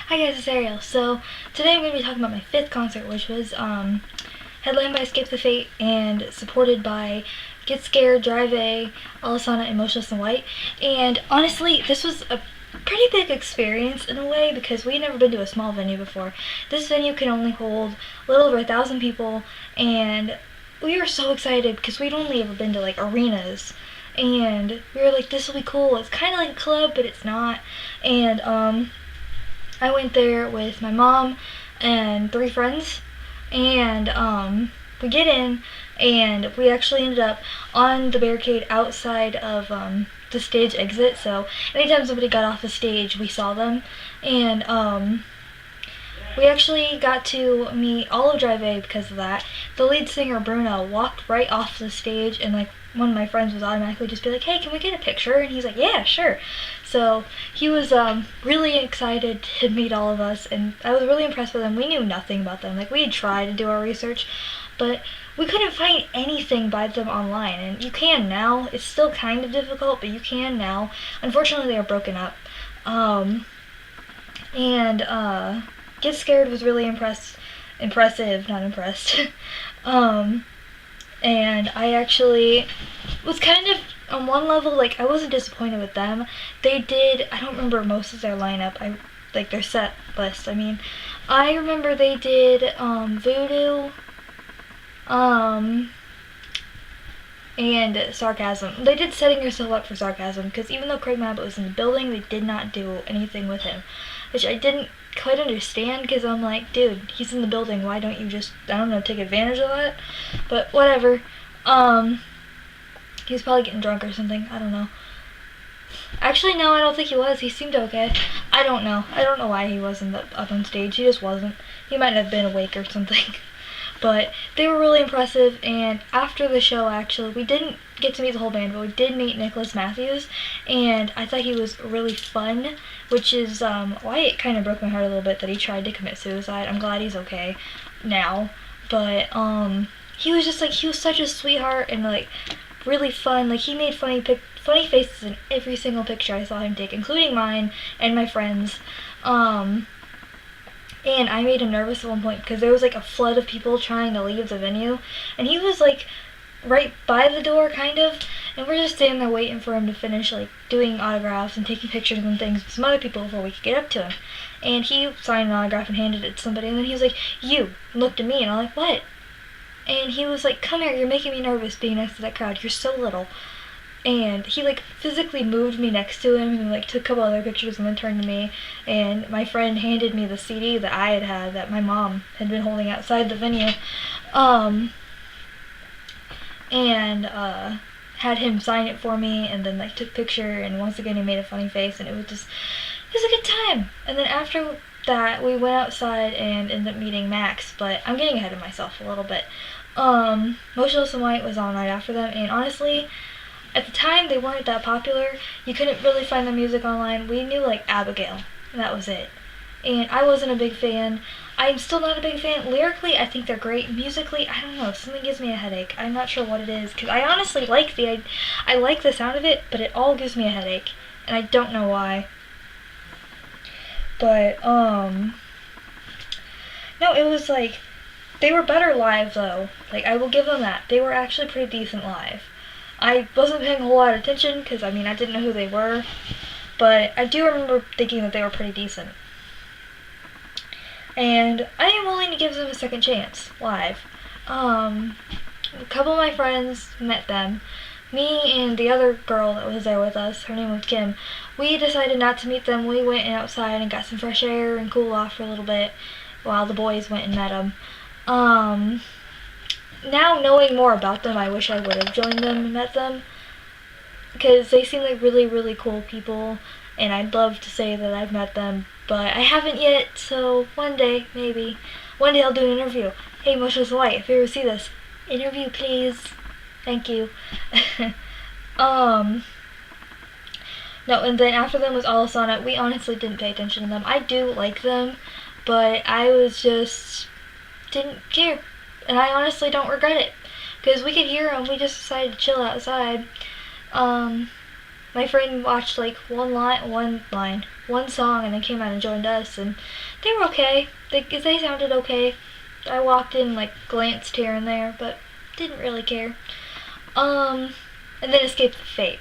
Hi guys, it's Ariel. So today I'm going to be talking about my 5th concert, which was headlined by Escape the Fate and supported by Get Scared, Drive A, Alesana, and Motionless In White. And honestly, this was a pretty big experience in a way because we'd never been to a small venue before. This venue can only hold a little over 1,000 people, and we were so excited because we'd only ever been to like arenas. And we were like, this will be cool. It's kind of like a club, but it's not. And I went there with my mom and 3 friends, and we get in, and we actually ended up on the barricade outside of the stage exit. So anytime somebody got off the stage, we saw them, and we actually got to meet all of Drive A because of that. The lead singer, Bruno, walked right off the stage, and like one of my friends was automatically just be like, hey, can we get a picture? And he's like, yeah, sure. So he was really excited to meet all of us, and I was really impressed with them. We knew nothing about them. Like, we had tried to do our research, but we couldn't find anything by them online, and you can now. It's still kind of difficult, but you can now. Unfortunately, they are broken up. Get Scared was really impressive, not impressed. And I actually was kind of, on one level, like, I wasn't disappointed with them. They did, I don't remember most of their lineup, like, their set list, I remember they did, Voodoo, and Sarcasm. They did Setting Yourself Up for Sarcasm, because even though Craig Mabbitt was in the building, they did not do anything with him, which I didn't quite understand, because I'm like, dude, he's in the building, why don't you just, I don't know, take advantage of that? But whatever. He was probably getting drunk or something, I don't know. Actually, no, I don't think he was. He seemed okay. I don't know why he wasn't up on stage. He just wasn't. He might have been awake or something. But they were really impressive, and after the show, actually, we didn't get to meet the whole band, but we did meet Nicholas Matthews, and I thought he was really fun, which is why it kind of broke my heart a little bit that he tried to commit suicide. I'm glad he's okay now, but he was just like, he was such a sweetheart and like really fun. Like, he made funny faces in every single picture I saw him take, including mine and my friends. And I made him nervous at one point because there was like a flood of people trying to leave the venue, and he was like right by the door, kind of, and we're just standing there waiting for him to finish like doing autographs and taking pictures and things with some other people before we could get up to him. And he signed an autograph and handed it to somebody, and then he was like, you, and looked at me, and I'm like, what? And he was like, come here, you're making me nervous being next to that crowd, you're so little. And he like physically moved me next to him and like took a couple other pictures and then turned to me, and my friend handed me the CD that I had that my mom had been holding outside the venue, and had him sign it for me, and then like took a picture, and once again he made a funny face, and it was a good time. And then after that we went outside and ended up meeting Max, but I'm getting ahead of myself a little bit. Motionless In White was on right after them, and honestly, at the time, they weren't that popular. You couldn't really find their music online. We knew, like, Abigail, and that was it. And I wasn't a big fan. I'm still not a big fan. Lyrically, I think they're great. Musically, I don't know. Something gives me a headache. I'm not sure what it is, because I honestly like I like the sound of it, but it all gives me a headache, and I don't know why. But, no, it was, like, they were better live, though. Like, I will give them that. They were actually pretty decent live. I wasn't paying a whole lot of attention because, I didn't know who they were, but I do remember thinking that they were pretty decent. And I am willing to give them a second chance, live. A couple of my friends met them. Me and the other girl that was there with us, her name was Kim, we decided not to meet them. We went outside and got some fresh air and cooled off for a little bit while the boys went and met them. Now knowing more about them, I wish I would have joined them and met them, because they seem like really, really cool people, and I'd love to say that I've met them, but I haven't yet, so one day, maybe. One day I'll do an interview. Hey, Motionless In White, if you ever see this, interview please. Thank you. No, and then after them was Alesana. We honestly didn't pay attention to them. I do like them, but I didn't care. And I honestly don't regret it, because we could hear them. We just decided to chill outside. My friend watched like one line, one song and then came out and joined us, and they were okay. They sounded okay. I walked in, like, glanced here and there, but didn't really care. And then Escape the Fate.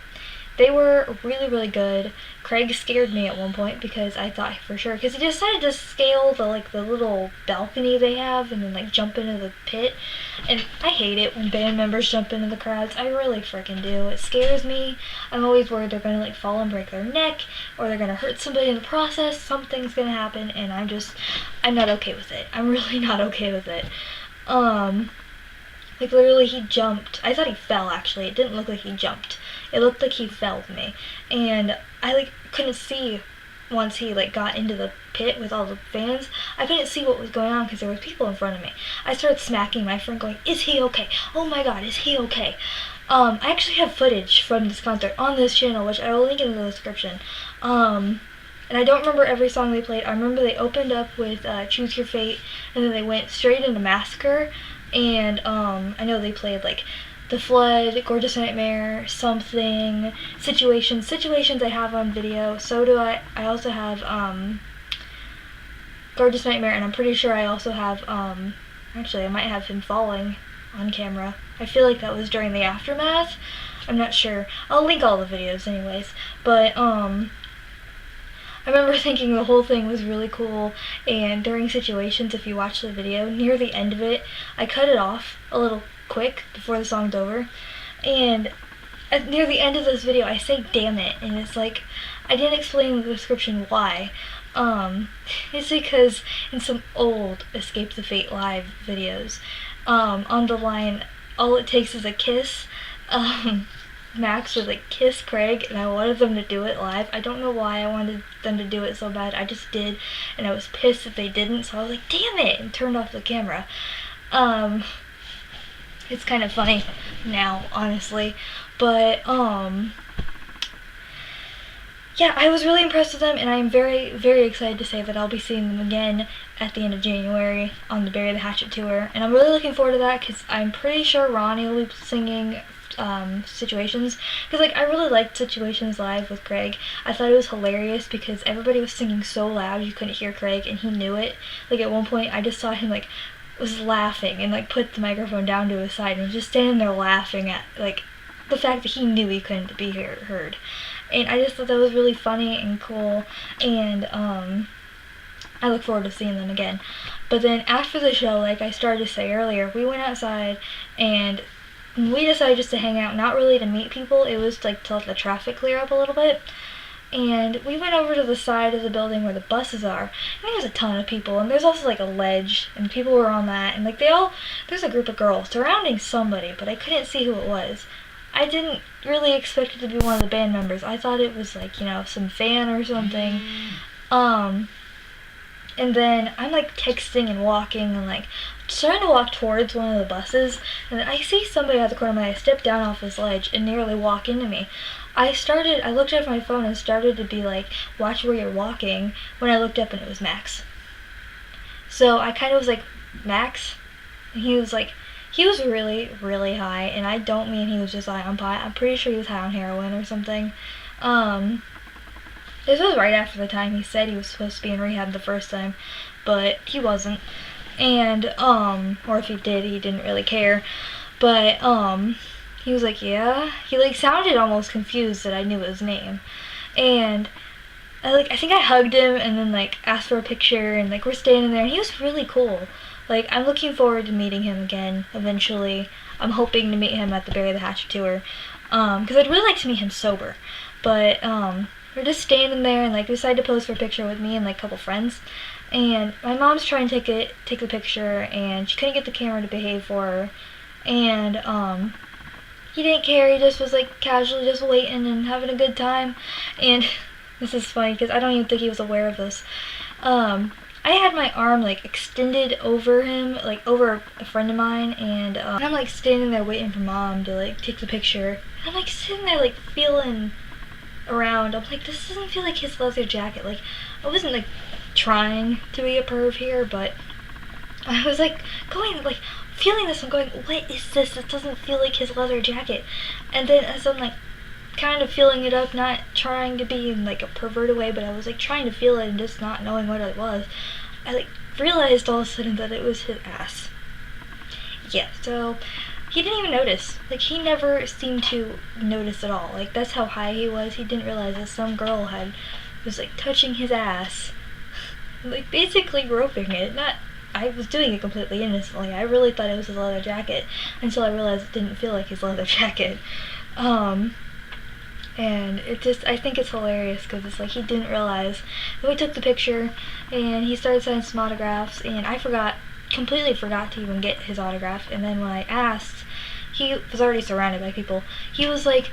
They were really, really good. Craig scared me at one point because I thought for sure, because he decided to scale the little balcony they have and then like jump into the pit. And I hate it when band members jump into the crowds. I really freaking do. It scares me. I'm always worried they're gonna like fall and break their neck, or they're gonna hurt somebody in the process. Something's gonna happen, and I'm not okay with it. I'm really not okay with it. Like, literally, he jumped. I thought he fell, actually. It didn't look like he jumped. It looked like he fell to me. And I, like, couldn't see once he, like, got into the pit with all the fans. I couldn't see what was going on because there were people in front of me. I started smacking my friend going, "Is he okay? Oh my god, is he okay?" I actually have footage from this concert on this channel, which I will link in the description. And I don't remember every song they played. I remember they opened up with Choose Your Fate, and then they went straight into Massacre. And I know they played like The Flood, Gorgeous Nightmare, Something, Situations I have on video. So do I also have Gorgeous Nightmare, and I'm pretty sure I also have actually I might have him falling on camera. I feel like that was during the aftermath. I'm not sure. I'll link all the videos anyways. But I remember thinking the whole thing was really cool, and during Situations, if you watch the video, near the end of it, I cut it off a little quick before the song's over, and near the end of this video, I say "damn it," and it's like, I didn't explain in the description why. It's because in some old Escape the Fate live videos, on the line, "All it takes is a kiss," Max would like kiss Craig, and I wanted them to do it live. I don't know why I wanted them to do it so bad. I just did, and I was pissed if they didn't, so I was like, "Damn it," and turned off the camera. It's kind of funny now, honestly, but yeah, I was really impressed with them, and I am very, very excited to say that I'll be seeing them again at the end of January on the Bury the Hatchet tour, and I'm really looking forward to that because I'm pretty sure Ronnie will be singing Situations, because like I really liked Situations live with Craig. I thought it was hilarious because everybody was singing so loud you couldn't hear Craig, and he knew it. Like at one point I just saw him like was laughing and like put the microphone down to his side and was just standing there laughing at like the fact that he knew he couldn't be heard. And I just thought that was really funny and cool, and I look forward to seeing them again. But then after the show, like I started to say earlier, we went outside and we decided just to hang out, not really to meet people. It was like to let the traffic clear up a little bit. And we went over to the side of the building where the buses are. And there's a ton of people, and there's also like a ledge, and people were on that, and like there's a group of girls surrounding somebody, but I couldn't see who it was. I didn't really expect it to be one of the band members. I thought it was like, you know, some fan or something. And then I'm like texting and walking and like starting to walk towards one of the buses, and I see somebody at the corner of my eye step down off this ledge and nearly walk into me. I looked at my phone and started to be like, "Watch where you're walking," when I looked up and it was Max. So I kind of was like, "Max?" And he was really, really high, and I don't mean he was just high on pot. I'm pretty sure he was high on heroin or something. This was right after the time he said he was supposed to be in rehab the first time, but he wasn't. And, or if he did, he didn't really care. But, he was like, "Yeah?" He, like, sounded almost confused that I knew his name. And, I think I hugged him and then, like, asked for a picture, and, like, we're standing there, and he was really cool. Like, I'm looking forward to meeting him again, eventually. I'm hoping to meet him at the Bury the Hatchet tour, because I'd really like to meet him sober. But, we're just standing there and, like, decided to pose for a picture with me and, like, a couple friends. And my mom's trying to take the picture, and she couldn't get the camera to behave for her. And, he didn't care. He just was, like, casually just waiting and having a good time. And this is funny because I don't even think he was aware of this. I had my arm, like, extended over him, like, over a friend of mine, and I'm, like, standing there waiting for Mom to, like, take the picture. And I'm, like, sitting there, like, feeling around. I'm like, this doesn't feel like his leather jacket. Like, I wasn't, like, trying to be a perv here, but I was, like, going, like, feeling this. I'm going, what is this? It doesn't feel like his leather jacket. And then as I'm, like, kind of feeling it up, not trying to be in like a perverted way, but I was like trying to feel it and just not knowing what it was. I like realized all of a sudden that it was his ass. Yeah, so he didn't even notice. Like, he never seemed to notice at all. Like, that's how high he was. He didn't realize that some girl was like touching his ass, like basically groping it. I was doing it completely innocently. I really thought it was his leather jacket until I realized it didn't feel like his leather jacket. And I think it's hilarious because it's like he didn't realize. Then we took the picture and he started signing some autographs, and I completely forgot to even get his autograph. And then when I asked, he was already surrounded by people. He was like,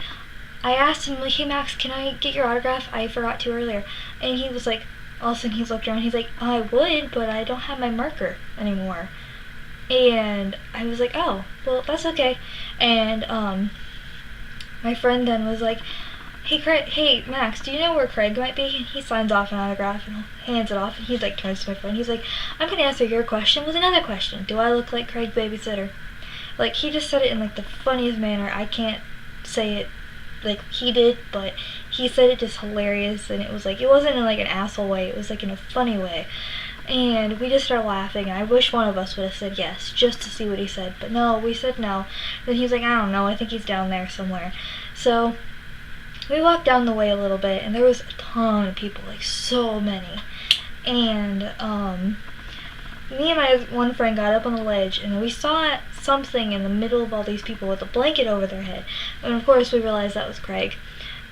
I asked him, like, hey Max, can I get your autograph? I forgot to earlier. And he was like, all of a sudden he's looked around, he's like, I would, but I don't have my marker anymore. And I was like, oh, well, that's okay. And my friend then was like, hey Max, do you know where Craig might be? And he signs off an autograph and hands it off, and he like turns to my friend, he's like, I'm gonna answer your question with another question. Do I look like Craig's babysitter? Like, he just said it in like the funniest manner. I can't say it like he did, but he said it just hilarious, and it was like, it wasn't in like an asshole way, it was like in a funny way. And we just started laughing, and I wish one of us would have said yes, just to see what he said, but no, we said no. Then he was like, I don't know, I think he's down there somewhere. So we walked down the way a little bit, and there was a ton of people, like so many. And me and my one friend got up on the ledge, and we saw something in the middle of all these people with a blanket over their head. And of course we realized that was Craig.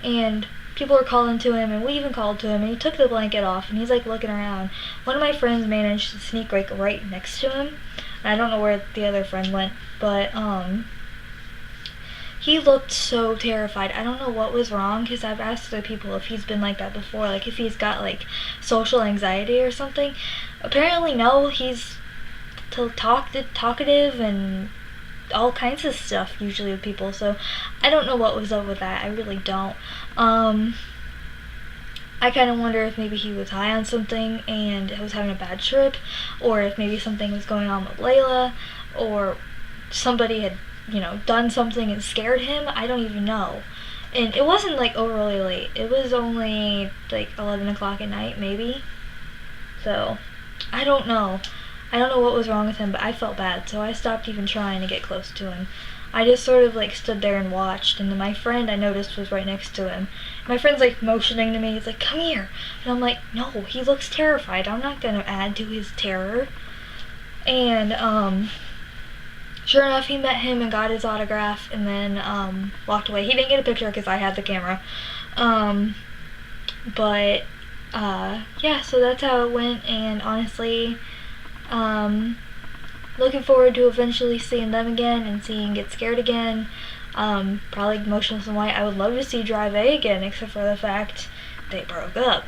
And people were calling to him, and we even called to him, and he took the blanket off, and he's like looking around. One of my friends managed to sneak like right next to him. I don't know where the other friend went, but he looked so terrified. I don't know what was wrong, because I've asked other people if he's been like that before, like if he's got like social anxiety or something. Apparently no, he's talkative and all kinds of stuff usually with people, so I don't know what was up with that. I really don't. I kind of wonder if maybe he was high on something and was having a bad trip, or if maybe something was going on with Layla, or somebody had, you know, done something and scared him. I don't even know. And it wasn't like overly late. It was only like 11 o'clock at night, maybe. So I don't know. I don't know what was wrong with him, but I felt bad, so I stopped even trying to get close to him. I just sort of like stood there and watched, and then my friend I noticed was right next to him. My friend's like motioning to me, he's like, come here. And I'm like, no, he looks terrified. I'm not gonna add to his terror. And sure enough, he met him and got his autograph, and then walked away. He didn't get a picture because I had the camera. But yeah, so that's how it went, and honestly, looking forward to eventually seeing them again and seeing Get Scared again. Probably Motionless in White. I would love to see Drive A again, except for the fact they broke up.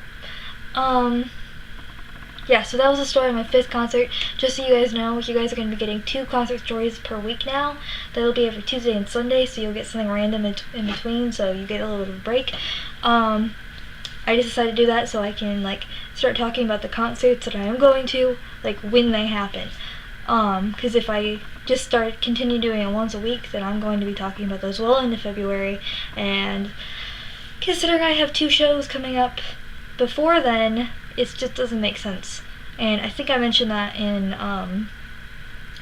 Yeah, so that was the story of my 5th concert. Just so you guys know, you guys are going to be getting 2 concert stories per week now. That'll be every Tuesday and Sunday, so you'll get something random in between, so you get a little bit of a break. I just decided to do that so I can like start talking about the concerts that I am going to, like when they happen. Because if I just continue doing it once a week, then I'm going to be talking about those well into February. And considering I have 2 shows coming up before then, it just doesn't make sense. And I think I mentioned that in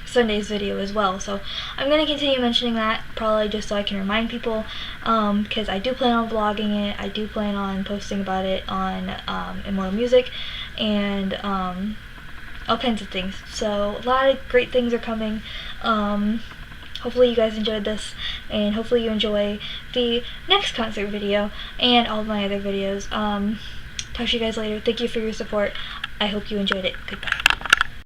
Sunday's video as well, so I'm going to continue mentioning that, probably just so I can remind people, because I do plan on vlogging it. I do plan on posting about it on Immortal Music, and all kinds of things. So a lot of great things are coming. Hopefully you guys enjoyed this, and hopefully you enjoy the next concert video and all of my other videos. Talk to you guys later. Thank you for your support. I hope you enjoyed it. Goodbye.